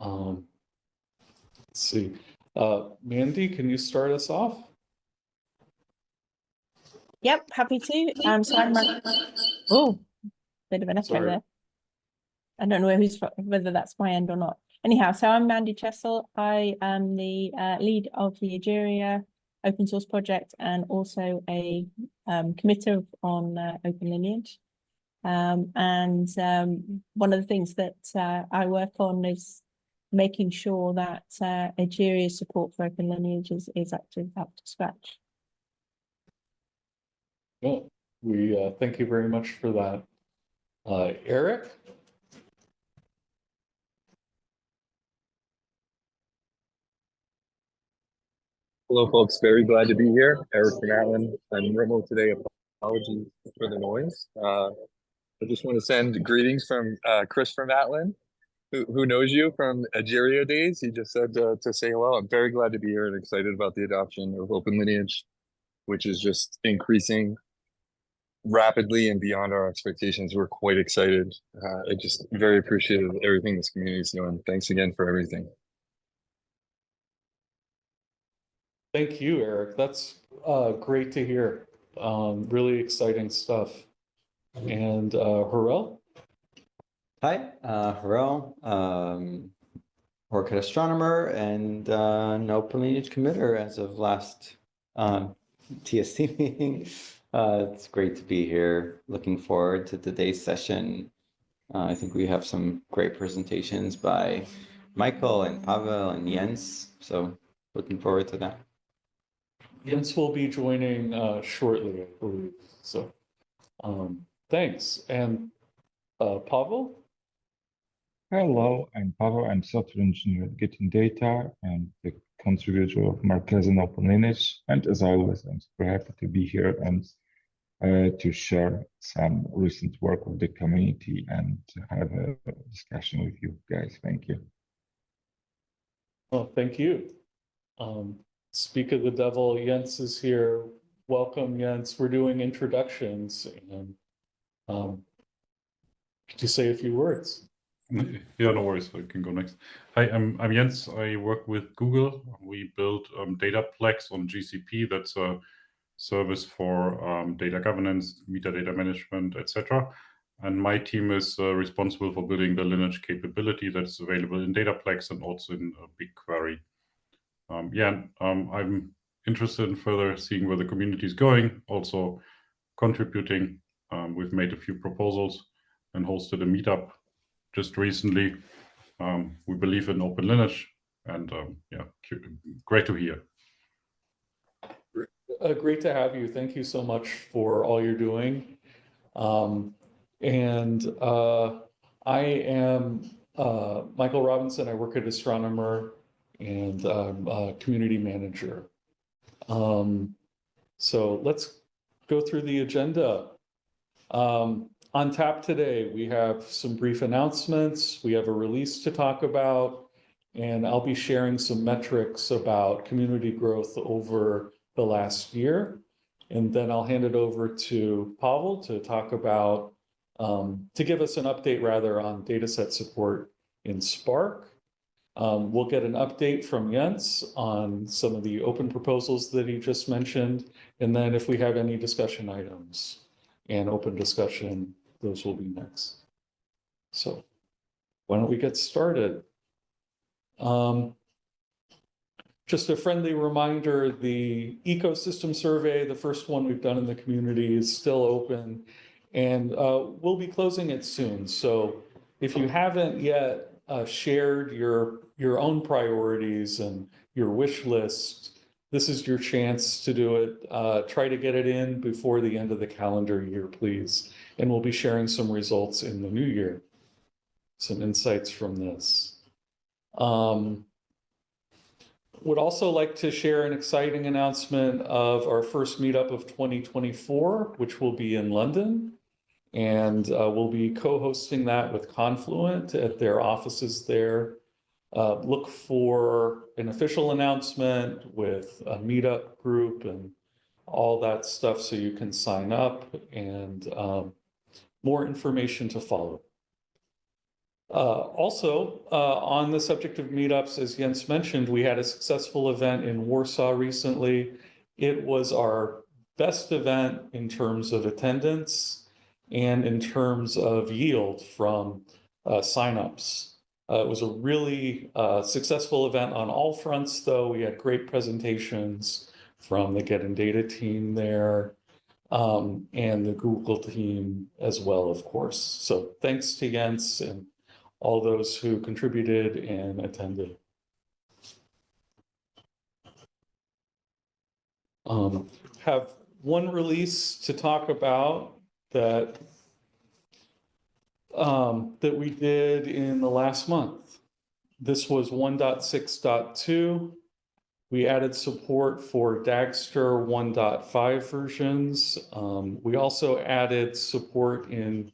Let's see. Mandy, can you start us off? Yep, happy to. So I'm bit of an echo there. I don't know whether that's my end or not. Anyhow, so I'm Mandy Chessel. I am the lead of the Egeria open source project and also a committer on OpenLineage. One of the things that I work on is making sure that Egeria's support for OpenLineage is actually up to scratch. Well, we thank you very much for that. Eric? Hello, folks. Very glad to be here. Eric from Atlin. I'm remote today. Apologies for the noise. I just want to send greetings from Chris from Atlin, who knows you from Egeria days. He just said to say hello. I'm very glad to be here and excited about the adoption of OpenLineage, which is just increasing rapidly and beyond our expectations. We're quite excited. I just very appreciative of everything this community is doing. Thanks again for everything. Thank you, Eric. That's great to hear. Really exciting stuff. And Harel? Hi, Harel, Orchid Astronomer, and an OpenLineage committer as of last TST meeting. It's great to be here. Looking forward to today's session. I think we have some great presentations by Michael and Paweł and Jens. So looking forward to that. Jens will be joining shortly, I believe. So thanks. And Paweł? Hello, I'm Paweł. I'm software engineer at Getting Data and the contributor of Marquez and OpenLineage. And as always, I'm super happy to be here and to share some recent work with the community and to have a discussion with you guys. Thank you. Well, thank you. Speak of the devil, Jens is here. Welcome, Jens. We're doing introductions. And could you say a few words? Yeah, no worries. I can go next. Hi, I'm Jens. I work with Google. We build Dataplex on GCP. That's a service for data governance, metadata management, etc. And my team is responsible for building the lineage capability that's available in Dataplex and also in BigQuery. I'm interested in further seeing where the community is going, also contributing. We've made a few proposals and hosted a meetup just recently. We believe in OpenLineage, and great to hear. Great to have you. Thank you so much for all you're doing. I am Michael Robinson. I work at Astronomer, and I'm a community manager. So let's go through the agenda. On tap today, we have some brief announcements. We have a release to talk about, and I'll be sharing some metrics about community growth over the last year. And then I'll hand it over to Paweł to talk about, to give us an update rather on dataset support in Spark. We'll get an update from Jens on some of the open proposals that he just mentioned. And then if we have any discussion items and open discussion, those will be next. So why don't we get started? Just a friendly reminder, the ecosystem survey, the first one we've done in the community, is still open, and we'll be closing it soon. So if you haven't yet shared your own priorities and your wish list, this is your chance to do it. Try to get it in before the end of the calendar year, please. And we'll be sharing some results in the new year, some insights from this. Would also like to share an exciting announcement of our first meetup of 2024, which will be in London. And we'll be co-hosting that with Confluent at their offices there. Look for an official announcement with a meetup group and all that stuff so you can sign up, and more information to follow. Also, on the subject of meetups, as Jens mentioned, we had a successful event in Warsaw recently. It was our best event in terms of attendance and in terms of yield from signups. It was a really successful event on all fronts, though. We had great presentations from the Get in Data team there, and the Google team as well, of course. So thanks to Jens and all those who contributed and attended. Have one release to talk about that that we did in the last month. This was 1.6.2. We added support for Dagster 1.5 versions. We also added support in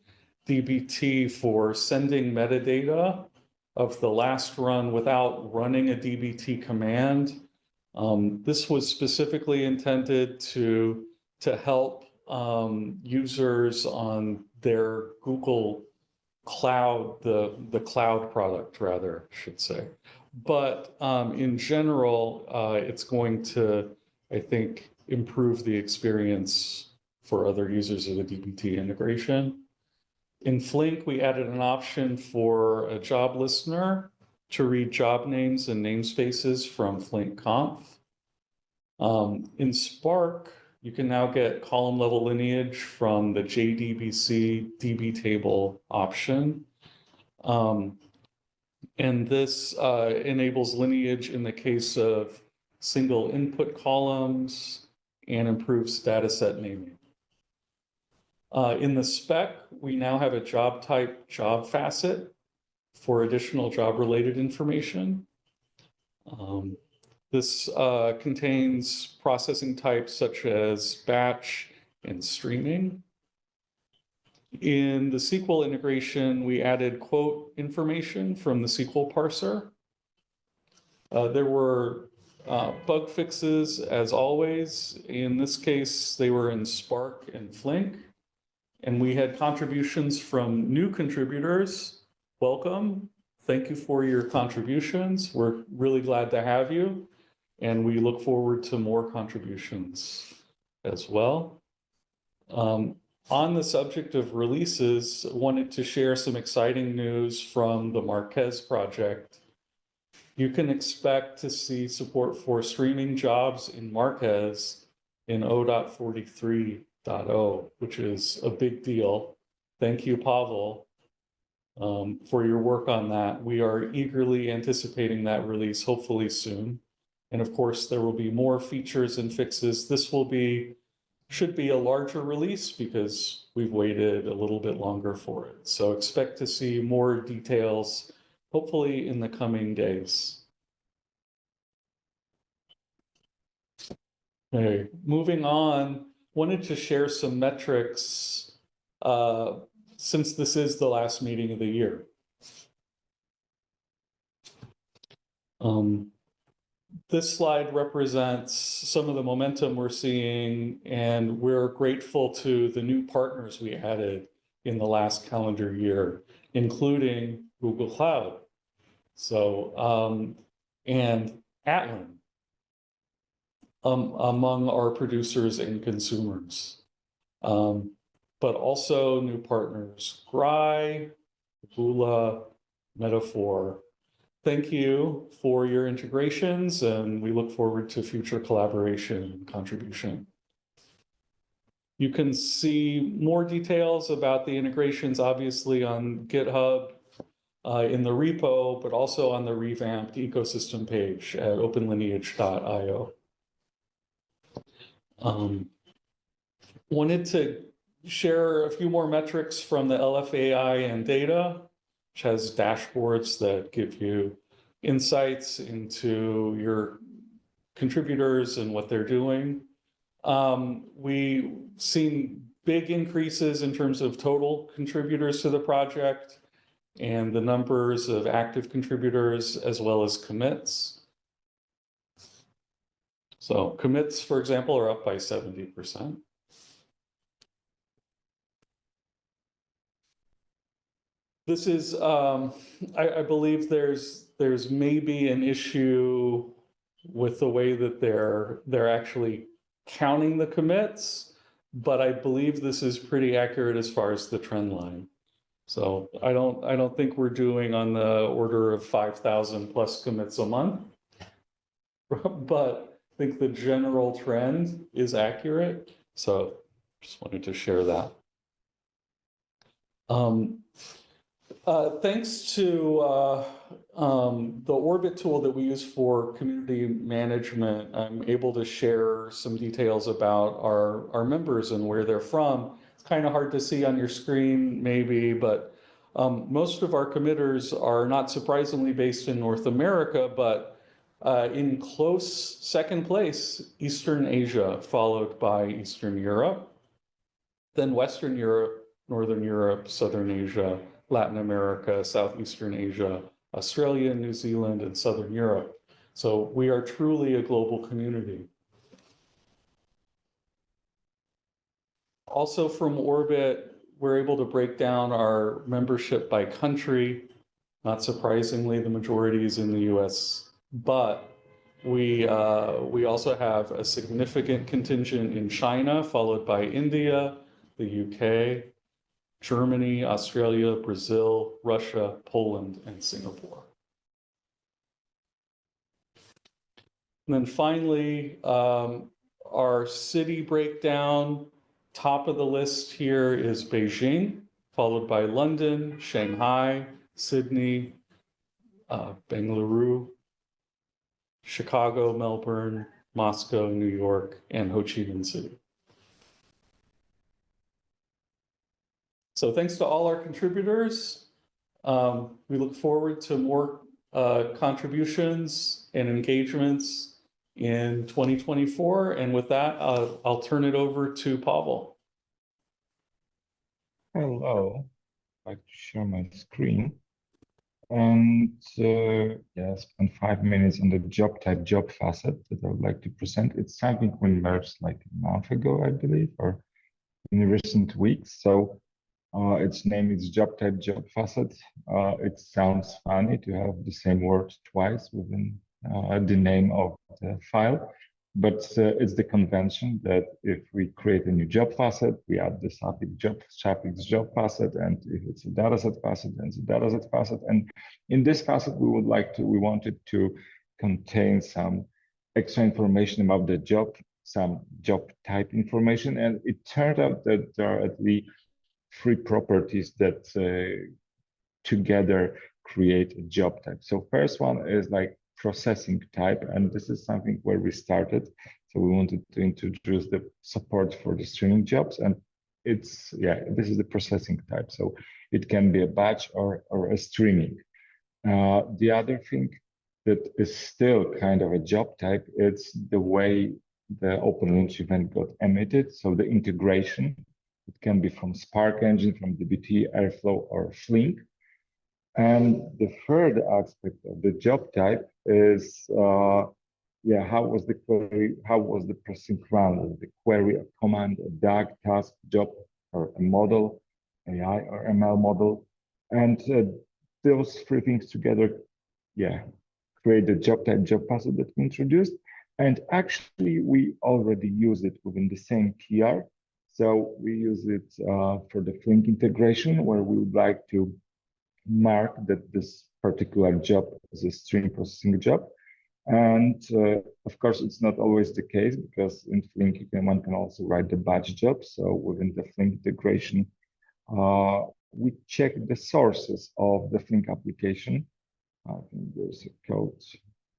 DBT for sending metadata of the last run without running a DBT command. This was specifically intended to help users on their Google Cloud, the cloud product rather, I should say. But in general, it's going to, I think, improve the experience for other users of the DBT integration. In Flink, we added an option for a job listener to read job names and namespaces from Flink Conf. In Spark, you can now get column level lineage from the JDBC DB table option. And this enables lineage in the case of single input columns and improves dataset naming. In the spec, we now have a job type job facet for additional job related information. This contains processing types such as batch and streaming. In the SQL integration, we added quote information from the SQL parser. There were bug fixes as always. In this case, they were in Spark and Flink. And we had contributions from new contributors. Welcome. Thank you for your contributions. We're really glad to have you. And we look forward to more contributions as well. On the subject of releases, I wanted to share some exciting news from the Marquez project. You can expect to see support for streaming jobs in Marquez in 0.43.0, which is a big deal. Thank you, Paweł, for your work on that. We are eagerly anticipating that release, hopefully soon. And of course, there will be more features and fixes. This should be a larger release because we've waited a little bit longer for it. So expect to see more details, hopefully in the coming days. Okay, moving on, wanted to share some metrics since this is the last meeting of the year. This slide represents some of the momentum we're seeing, and we're grateful to the new partners we added in the last calendar year, including Google Cloud. So, and Atlin, among our producers and consumers. But also new partners, Grai, Vula, Metaphor. Thank you for your integrations, and we look forward to future collaboration and contribution. You can see more details about the integrations, obviously, on GitHub in the repo, but also on the revamped ecosystem page at openlineage.io. Wanted to share a few more metrics from the LFAI and data, which has dashboards that give you insights into your contributors and what they're doing. We've seen big increases in terms of total contributors to the project and the numbers of active contributors as well as commits. So commits, for example, are up by 70%. This is, I believe there's maybe an issue with the way that they're actually counting the commits, but I believe this is pretty accurate as far as the trend line. So I don't think we're doing on the order of 5,000 plus commits a month, but I think the general trend is accurate. So just wanted to share that. Thanks to the Orbit tool that we use for community management, I'm able to share some details about our members and where they're from. It's kind of hard to see on your screen maybe, but most of our committers are not surprisingly based in North America, but in close second place, Eastern Asia, followed by Eastern Europe, then Western Europe, Northern Europe, Southern Asia, Latin America, Southeastern Asia, Australia, New Zealand, and Southern Europe. So we are truly a global community. Also from Orbit, we're able to break down our membership by country. Not surprisingly, the majority is in the US, but we also have a significant contingent in China, followed by India, the UK, Germany, Australia, Brazil, Russia, Poland, and Singapore. And then finally, our city breakdown, top of the list here is Beijing, followed by London, Shanghai, Sydney, Bengaluru, Chicago, Melbourne, Moscow, New York, and Ho Chi Minh City. So thanks to all our contributors. We look forward to more contributions and engagements in 2024. And with that, I'll turn it over to Paweł. Hello, I'd like to share my screen. And yeah, spend 5 minutes on the job type job facet that I would like to present. It's something we merged like a month ago, I believe, or in recent weeks. So its name is job type job facet. It sounds funny to have the same word twice within the name of the file, but it's the convention that if we create a new job facet, we add the suffix job facet, and if it's a dataset facet, then it's a dataset facet. And in this facet, we wanted to contain some extra information about the job, some job type information, and it turned out that there are at least 3 properties that together create a job type. So first one is like processing type, and this is something where we started. So we wanted to introduce the support for the streaming jobs, and it's, yeah, this is the processing type. So it can be a batch or a streaming. The other thing that is still kind of a job type, it's the way the OpenLineage event got emitted. So the integration, it can be from Spark engine, from dbt, Airflow, or Flink. And the third aspect of the job type is, yeah, how was the query, how was the processing run? Was the query a command, a DAG, task, job, or a model, AI or ML model? And those 3 things together, yeah, create the job type job facet that we introduced. And actually, we already use it within the same TR. So we use it for the Flink integration, where we would like to mark that this particular job is a stream processing job. And of course, it's not always the case, because in Flink, one can also write the batch job. So within the Flink integration, we check the sources of the Flink application. I think there's a code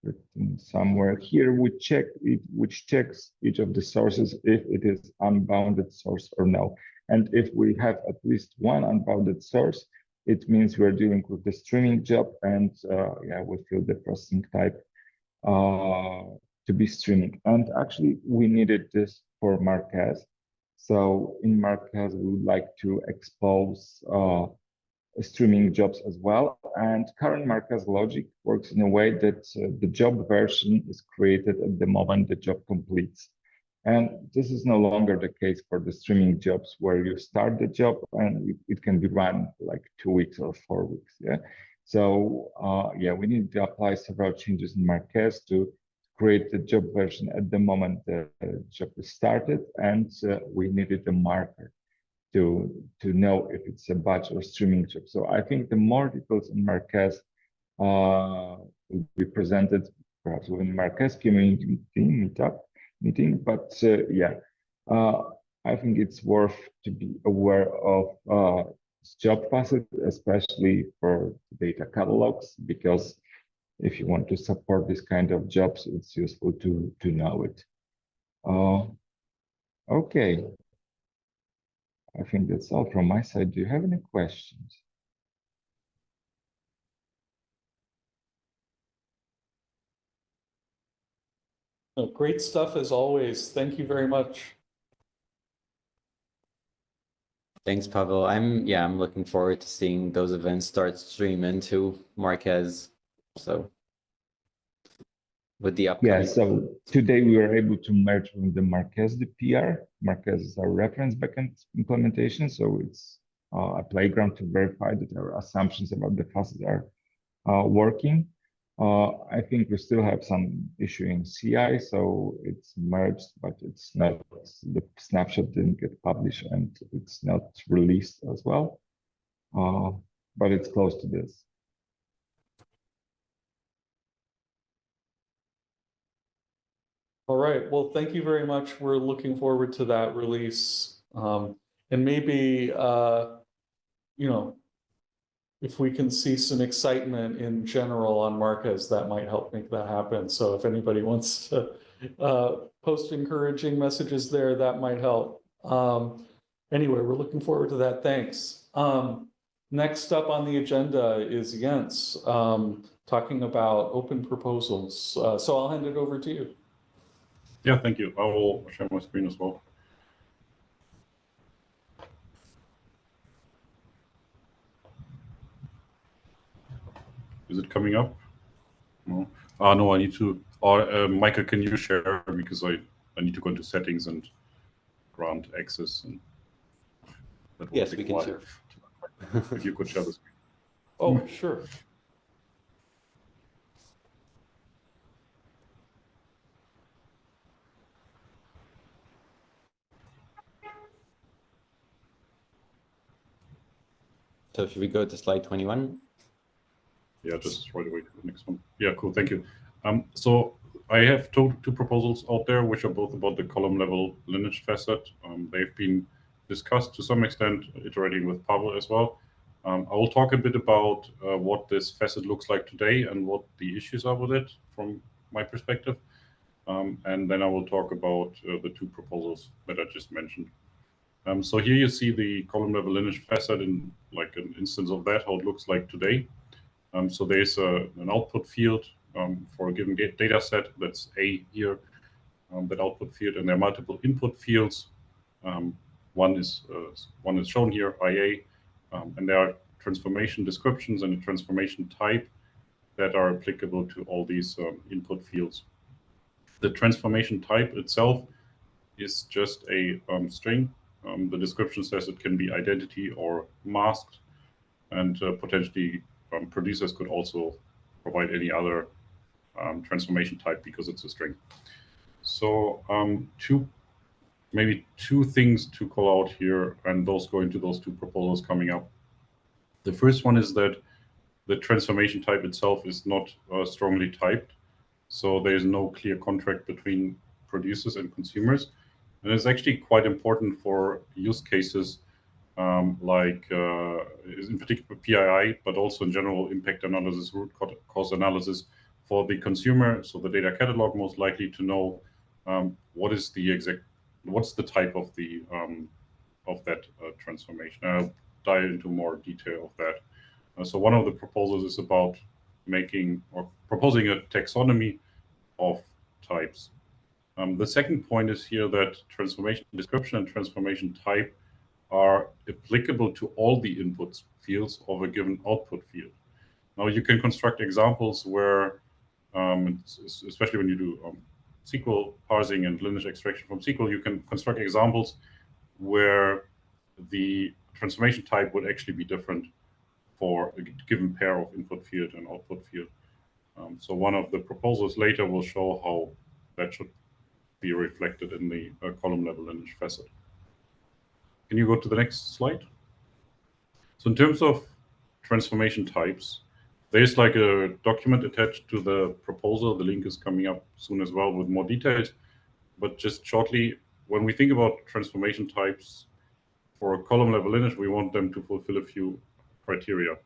written somewhere here. We check it, which checks each of the sources if it is unbounded source or no. And if we have at least one unbounded source, it means we're dealing with the streaming job, and yeah, we fill the processing type to be streaming. And actually, we needed this for Marquez. So in Marquez, we would like to expose streaming jobs as well. And current Marquez logic works in a way that the job version is created at the moment the job completes. And this is no longer the case for the streaming jobs where you start the job and it can be run like 2 weeks or 4 weeks. Yeah. So yeah, we need to apply several changes in Marquez to create the job version at the moment the job is started, and we needed a marker to know if it's a batch or streaming job. So I think the more details in Marquez will be presented perhaps within Marquez community meeting, but yeah, I think it's worth to be aware of job facet, especially for data catalogs, because if you want to support this kind of jobs, it's useful to know it. Okay. I think that's all from my side. Do you have any questions? Oh, great stuff as always. Thank you very much. Thanks, Paweł. I'm looking forward to seeing those events start stream into Marquez. So with the upcoming. Yeah, so today we were able to merge with the Marquez PR. Marquez is our reference backend implementation. So it's a playground to verify that our assumptions about the facets are working. I think we still have some issue in CI, so it's merged, but it's not, the snapshot didn't get published and it's not released as well. But it's close to this. All right. Well, thank you very much. We're looking forward to that release. And maybe, you know, if we can see some excitement in general on Marquez, that might help make that happen. So if anybody wants to post encouraging messages there, that might help. Anyway, we're looking forward to that. Thanks. Next up on the agenda is Jens talking about open proposals. So I'll hand it over to you. Yeah, thank you. I will share my screen as well. Is it coming up? No. No, I need to. Or Michael, can you share, because I need to go into settings and grant access. And that will Yes, take we a can while. share. If you could share the screen. Oh, sure. So should we go to slide 21? Yeah, just right away to the next one. Yeah, cool. Thank you. So I have two proposals out there, which are both about the column level lineage facet. They've been discussed to some extent, iterating with Paweł as well. I will talk a bit about what this facet looks like today and what the issues are with it from my perspective. And then I will talk about the two proposals that I just mentioned. So here you see the column level lineage facet in like an instance of that, how it looks like today. So there's an output field for a given data set, that's A here, that output field, and there are multiple input fields. One is shown here, IA, and there are transformation descriptions and a transformation type that are applicable to all these input fields. The transformation type itself is just a string. The description says it can be identity or masked, and potentially producers could also provide any other transformation type because it's a string. So maybe two things to call out here, and those go into those two proposals coming up. The first one is that the transformation type itself is not strongly typed. So there's no clear contract between producers and consumers. And it's actually quite important for use cases like in particular PII, but also in general impact analysis, root cause analysis for the consumer. So the data catalog most likely to know what's the type of the that transformation. I'll dive into more detail of that. So one of the proposals is about proposing a taxonomy of types. The second point is here that transformation description and transformation type are applicable to all the input fields of a given output field. Now you can construct examples where, especially when you do SQL parsing and lineage extraction from SQL, you can construct examples where the transformation type would actually be different for a given pair of input field and output field. So one of the proposals later will show how that should be reflected in the column level lineage facet. Can you go to the next slide? So in terms of transformation types, there's like a document attached to the proposal. The link is coming up soon as well with more details. But just shortly, when we think about transformation types for a column level lineage, we want them to fulfill a few criteria.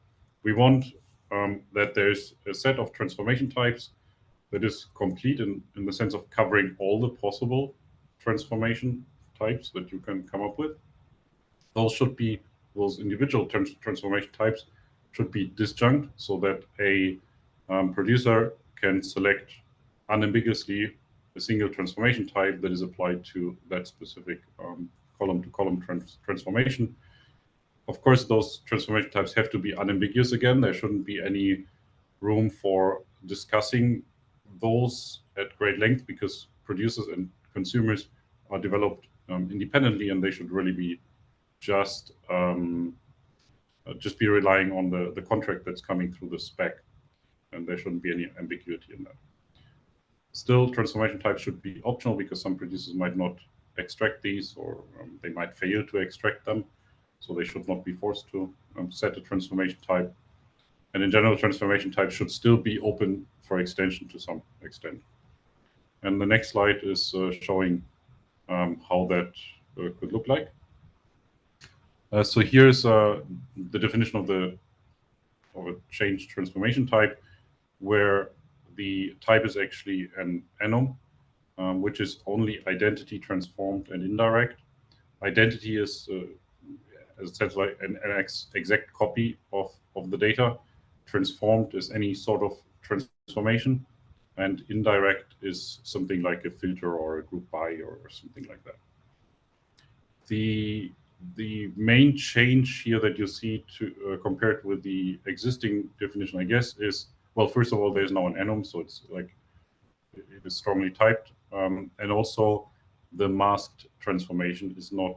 We want that there's a set of transformation types that is complete in the sense of covering all the possible transformation types that you can come up with. Those individual transformation types should be disjunct so that a producer can select unambiguously a single transformation type that is applied to that specific column-to-column transformation. Of course, those transformation types have to be unambiguous again. There shouldn't be any room for discussing those at great length because producers and consumers are developed independently, and they should really be just be relying on the contract that's coming through the spec, and there shouldn't be any ambiguity in that. Still, transformation types should be optional because some producers might not extract these, or they might fail to extract them, so they should not be forced to set a transformation type. And in general, transformation types should still be open for extension to some extent. And the next slide is showing how that could look like. So here's the definition of a changed transformation type, where the type is actually an enum, which is only identity transformed and indirect. Identity is, as it says, like an exact copy of the data. Transformed is any sort of transformation, and indirect is something like a filter or a group by or something like that. The main change here that you see to compared with the existing definition, I guess, is, well, first of all, there's now an enum, so it's like it is strongly typed, and also the masked transformation is not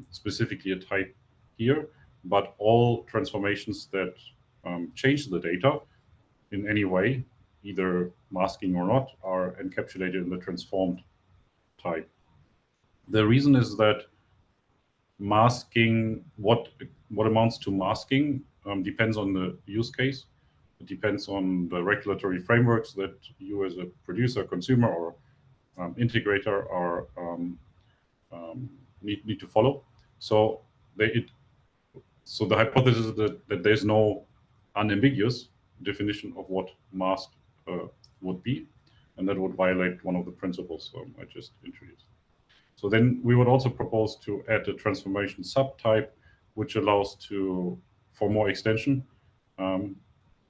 specifically a type here, but all transformations that change the data in any way, either masking or not, are encapsulated in the transformed type. The reason is that masking, what amounts to masking, depends on the use case. It depends on the regulatory frameworks that you as a producer, consumer, or integrator are need to follow. So the hypothesis is that there's no unambiguous definition of what masked would be, and that would violate one of the principles I just introduced. So then we would also propose to add a transformation subtype, which allows for more extension.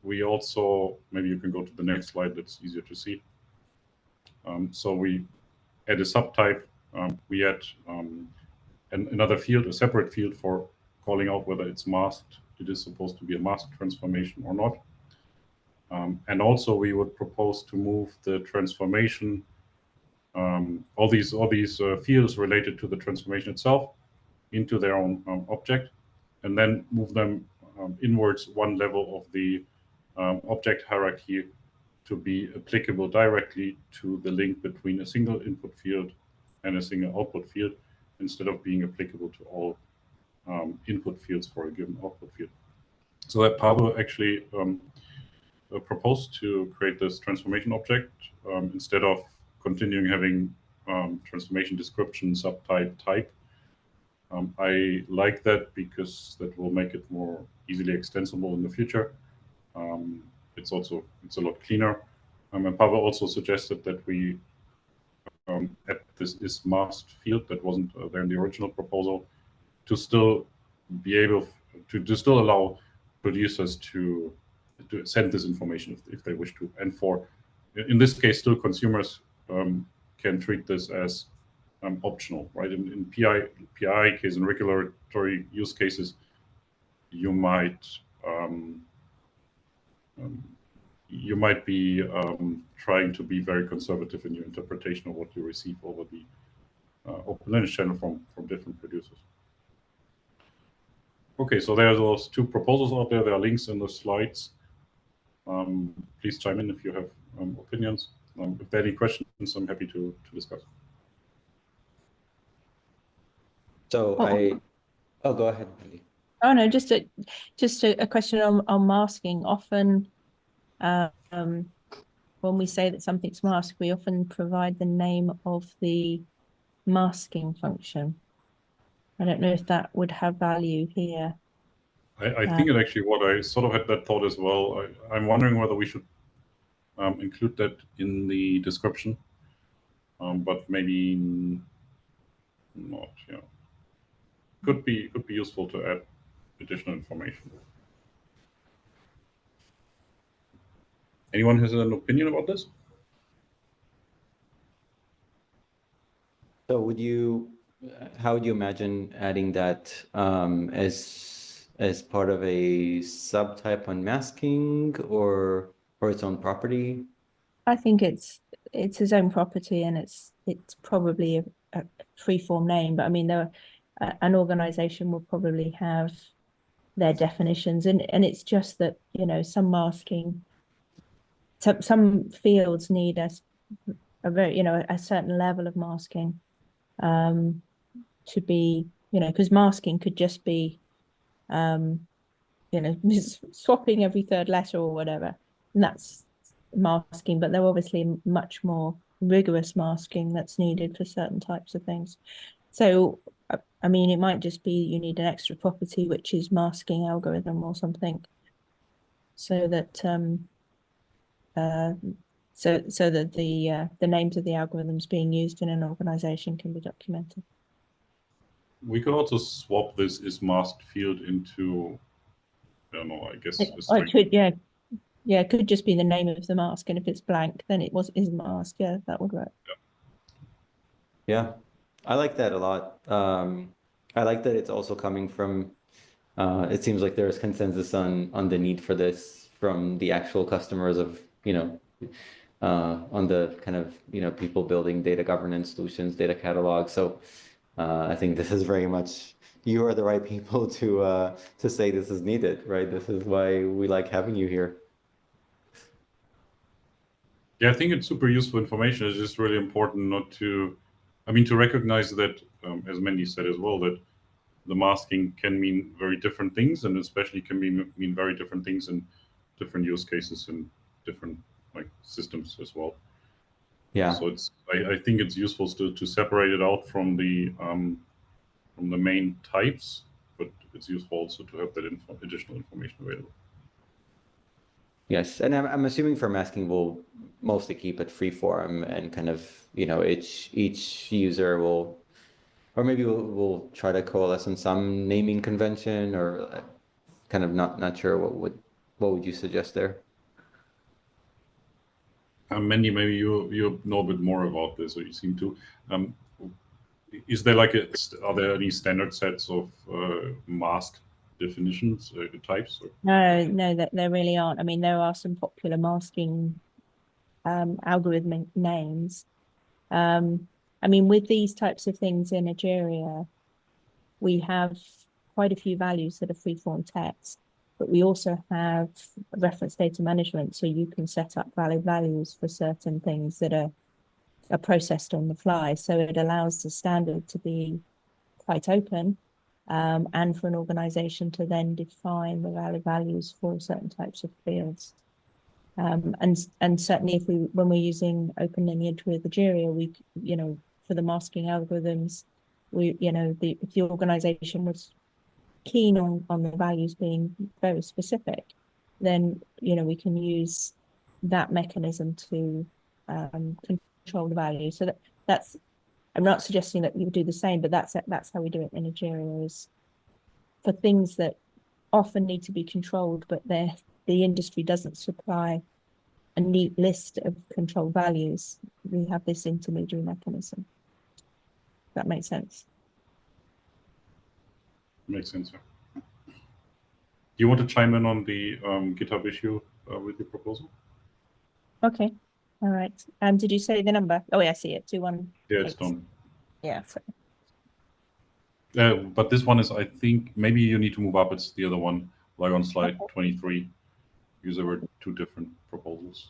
We also, maybe you can go to the next slide, that's easier to see. So we add a subtype, we add another field, a separate field for calling out whether it's masked, it is supposed to be a masked transformation or not. And also we would propose to move the transformation, all these fields related to the transformation itself into their own object, and then move them inwards one level of the object hierarchy to be applicable directly to the link between a single input field and a single output field, instead of being applicable to all input fields for a given output field. So that Paweł actually proposed to create this transformation object instead of continuing having transformation description, subtype, type. I like that because that will make it more easily extensible in the future. It's a lot cleaner. And Paweł also suggested that we add this masked field that wasn't there in the original proposal, to still be able to still allow producers to send this information if they wish to, and in this case still consumers can treat this as optional, right? In PI case, in regulatory use cases, you might you might be trying to be very conservative in your interpretation of what you receive over the OpenLineage channel from different producers. Okay, so there are those two proposals out there. There are links in the slides. Please chime in if you have opinions. If there are any questions, I'm happy to discuss. So oh, go ahead, Andy. Oh no, just a question on masking. Often, when we say that something's masked, we often provide the name of the masking function. I don't know if that would have value here. I think it actually, what I sort of had that thought as well. I'm wondering whether we should include that in the description, but maybe not. Yeah, could be useful to add additional information. Anyone has an opinion about this? So how would you imagine adding that as part of a subtype on masking or its own property? I think it's his own property, and it's probably a free-form name. But I mean, an organization will probably have their definitions, and it's just that, you know, some masking, some fields need a very, you know, a certain level of masking to be, you know, because masking could just be you know, swapping every third letter or whatever, and that's masking. But there are obviously much more rigorous masking that's needed for certain types of things. So I mean, it might just be you need an extra property, which is masking algorithm or something, so that so that the names of the algorithms being used in an organization can be documented. We could also swap this is masked field into, I don't know, I guess. It could, yeah, it could just be the name of the mask, and if it's blank, then it is mask. Yeah, that would work. Yeah, I like that a lot. I like that it's also coming from, it seems like there's consensus on the need for this from the actual customers of, you know, on the kind of, you know, people building data governance solutions, data catalogs. So I think this is very much, you are the right people to say this is needed, right? This is why we like having you here. Yeah, I think it's super useful information. It's just really important not to, I mean, to recognize that, as Mandy said as well, that the masking can mean very different things, and especially can mean very different things in different use cases and different like systems as well. Yeah. So I think it's useful to separate it out from the main types, but it's useful also to have that additional information available. Yes, and I'm assuming for masking we'll mostly keep it free form and kind of, you know, each user will, or maybe we'll try to coalesce in some naming convention, or kind of not sure what would you suggest there? Mandy, maybe you know a bit more about this, or you seem to. Is there like are there any standard sets of mask definitions, types? Or? No, there really aren't. I mean, there are some popular masking algorithmic names. I mean, with these types of things in Nigeria, we have quite a few values that are free-form text, but we also have reference data management, so you can set up valid values for certain things that are processed on the fly. So it allows the standard to be quite open, and for an organization to then define the valid values for certain types of fields. And certainly when we're using OpenLineage with Nigeria, we, you know, for the masking algorithms, we, you know, if the organization was keen on the values being very specific, then, you know, we can use that mechanism to control the value. So that's, I'm not suggesting that you do the same, but that's how we do it in Nigeria, is for things that often need to be controlled, but the industry doesn't supply a neat list of control values. We have this intermediary mechanism. That makes sense. Makes sense. Yeah. Do you want to chime in on the GitHub issue with your proposal? Okay, all right. Did you say the number? Oh, yeah, I see it. 218. Yeah, it's done. Yeah. So, But this one is, I think, maybe you need to move up. It's the other one, like on slide 23, because there were two different proposals.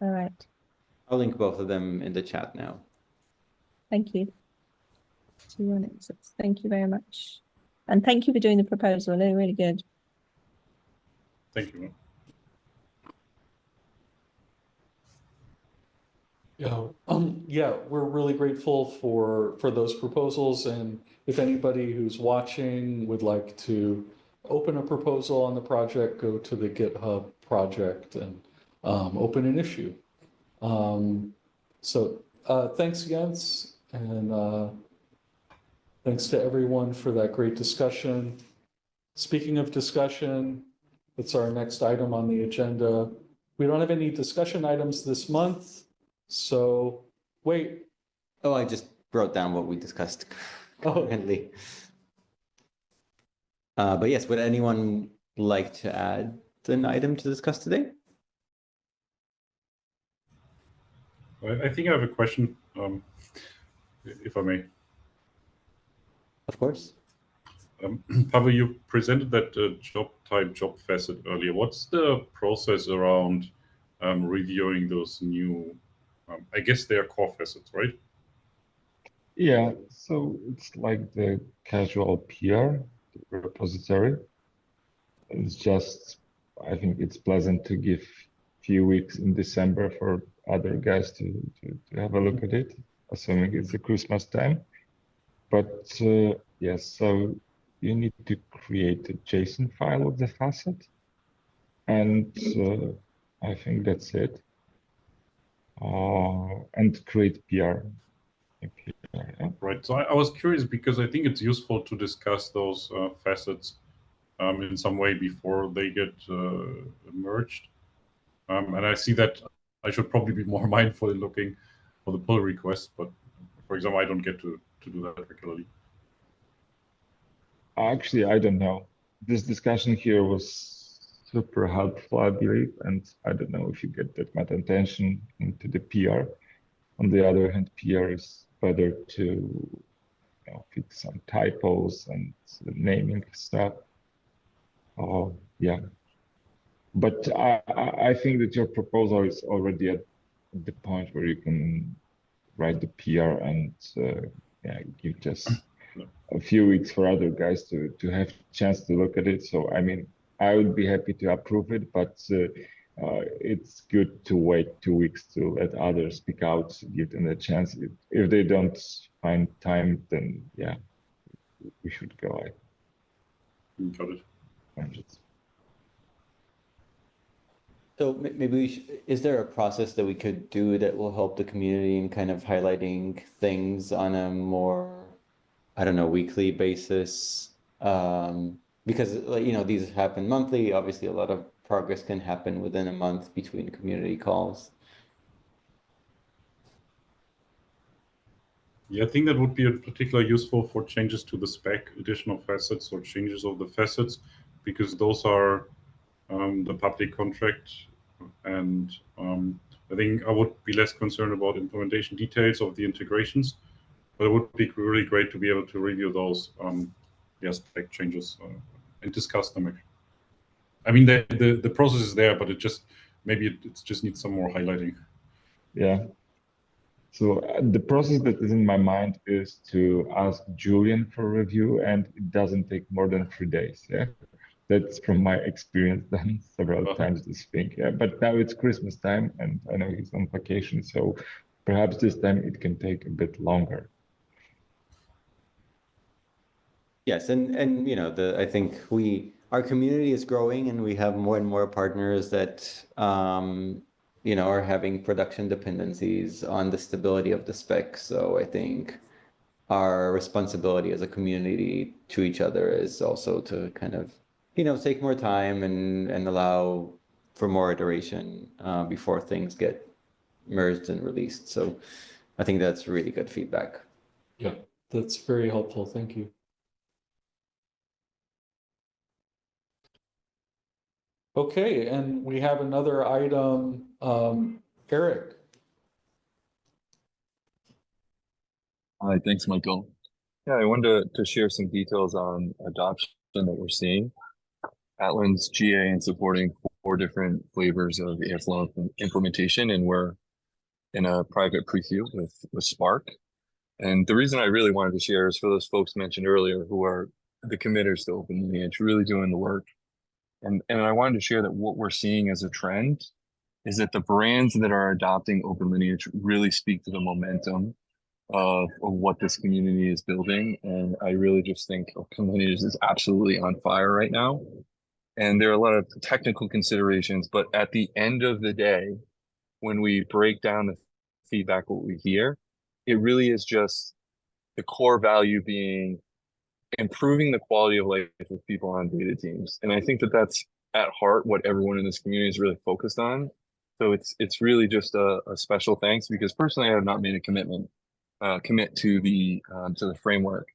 all right. I'll link both of them in the chat now. Thank you. 2186. Thank you very much. And thank you for doing the proposal. They're really good. Thank you. Yeah, we're really grateful for those proposals, and if anybody who's watching would like to open a proposal on the project, go to the GitHub project and open an issue. So thanks, Jens, and thanks to everyone for that great discussion. Speaking of discussion, it's our next item on the agenda. We don't have any discussion items this month. So, wait. Oh, I just wrote down what we discussed currently. But yes, would anyone like to add an item to discuss today? I think I have a question, if I may. Of course. Paweł, you presented that job facet earlier. What's the process around reviewing those new, I guess they are core facets, right? Yeah, so it's like the casual PR repository. It's just, I think it's pleasant to give few weeks in December for other guys to have a look at it, assuming it's the Christmas time. But yes, so you need to create a JSON file of the facet, and I think that's it. And create PR. Yeah. Right. So I was curious because I think it's useful to discuss those facets in some way before they get merged. And I see that I should probably be more mindful in looking for the pull request, but for example, I don't get to do that regularly. Actually, I don't know. This discussion here was super helpful, I believe, and I don't know if you get that much attention into the PR. On the other hand, PR is better to fix some typos and naming stuff. Oh, yeah. But I think that your proposal is already at the point where you can write the PR and yeah, give just a few weeks for other guys to have a chance to look at it. So, I mean, I would be happy to approve it, but it's good to wait 2 weeks to let others speak out, give them a chance. If they don't find time, then yeah, we should go. Got it. So maybe is there a process that we could do that will help the community in kind of highlighting things on a more, I don't know, weekly basis? Because these happen monthly. Obviously, a lot of progress can happen within a month between community calls. Yeah, I think that would be particularly useful for changes to the spec, additional facets or changes of the facets, because those are the public contract. And I think I would be less concerned about implementation details of the integrations, but it would be really great to be able to review those spec changes and discuss them. I mean, the process is there, but it just needs some more highlighting. Yeah. So the process that is in my mind is to ask Julian for review, and it doesn't take more than 3 days. Yeah, that's from my experience done several times this thing. Yeah, but now it's Christmas time, and I know he's on vacation, so perhaps this time it can take a bit longer. Yes, and I think our community is growing, and we have more and more partners that are having production dependencies on the stability of the spec. So I think our responsibility as a community to each other is also to kind of take more time and allow for more iteration before things get merged and released. So I think that's really good feedback. Yeah, that's very helpful. Thank you. Okay, and we have another item Eric. Hi, thanks, Michael. Yeah, I wanted to share some details on adoption that we're seeing. Atlan's GA and supporting 4 different flavors of Airflow implementation, and we're in a private preview with Spark. And the reason I really wanted to share is for those folks mentioned earlier who are the committers to OpenLineage, really doing the work. And I wanted to share that what we're seeing as a trend is that the brands that are adopting OpenLineage really speak to the momentum of what this community is building. And I really just think OpenLineage is absolutely on fire right now. And there are a lot of technical considerations, but at the end of the day, when we break down the feedback, what we hear, it really is just the core value being improving the quality of life with people on data teams. And I think that that's at heart what everyone in this community is really focused on. So it's really just a special thanks, because personally I have not made a commit to the framework.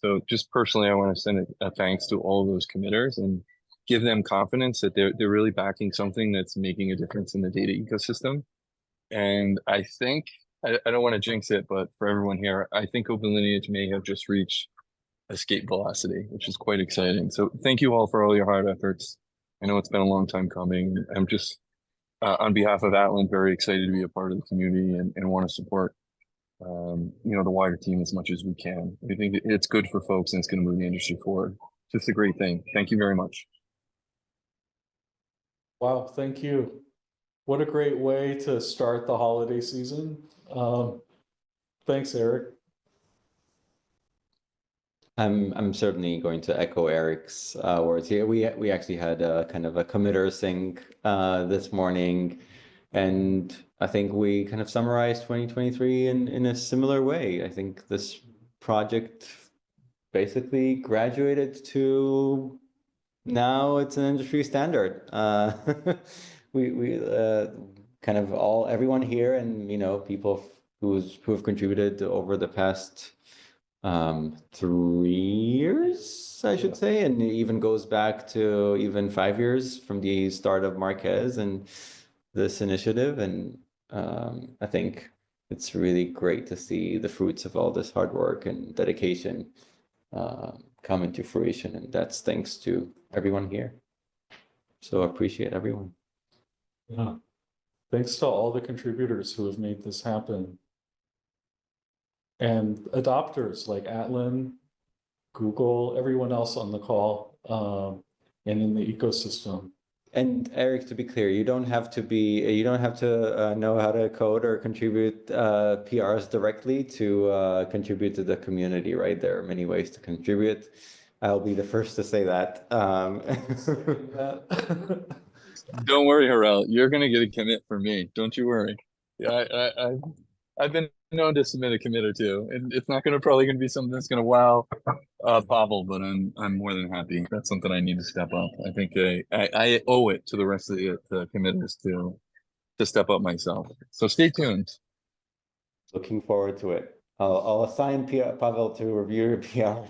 So just personally, I want to send a thanks to all of those committers and give them confidence that they're really backing something that's making a difference in the data ecosystem. And I think, I don't want to jinx it, but for everyone here, I think OpenLineage may have just reached escape velocity, which is quite exciting. So thank you all for all your hard efforts. I know it's been a long time coming. I'm just, on behalf of Atlan, very excited to be a part of the community and want to support the wider team as much as we can. I think it's good for folks and it's going to move the industry forward. Just a great thing. Thank you very much. Wow, thank you. What a great way to start the holiday season. Thanks, Eric. I'm certainly going to echo Eric's words here. We actually had a kind of a committer sync this morning, and I think we kind of summarized 2023 in a similar way. I think this project basically graduated to now it's an industry standard. We kind of everyone here, and people who have contributed over the past 3 years, I should say, and it even goes back to even 5 years from the start of Marquez and this initiative. And I think it's really great to see the fruits of all this hard work and dedication come into fruition, and that's thanks to everyone here. So I appreciate everyone. Yeah. Thanks to all the contributors who have made this happen. And adopters like Atlan, Google, everyone else on the call, and in the ecosystem. And Eric, to be clear, you don't have to know how to code or contribute PRs directly to contribute to the community, right? There are many ways to contribute. I'll be the first to say that. Don't worry, Harel. You're going to get a commit from me. Don't you worry. Yeah, I've been known to submit a commit or two, and it's not probably going to be something that's going to wow Paweł, but I'm more than happy. That's something I need to step up. I think I owe it to the rest of the committers to step up myself. So stay tuned. Looking forward to it. I'll assign Paweł to review your PR.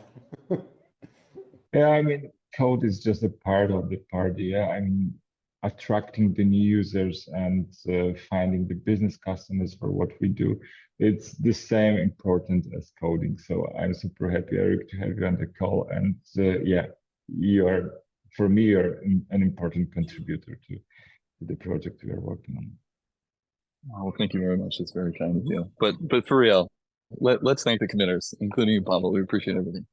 Yeah, I mean, code is just a part of the party. Yeah, I mean, attracting the new users and finding the business customers for what we do, it's the same important as coding. So I'm super happy, Eric, to have you on the call. And yeah, for me, you're an important contributor to the project we are working on. Oh, thank you very much. That's very kind of you. But for real, let's thank the committers, including you, Paweł. We appreciate everything.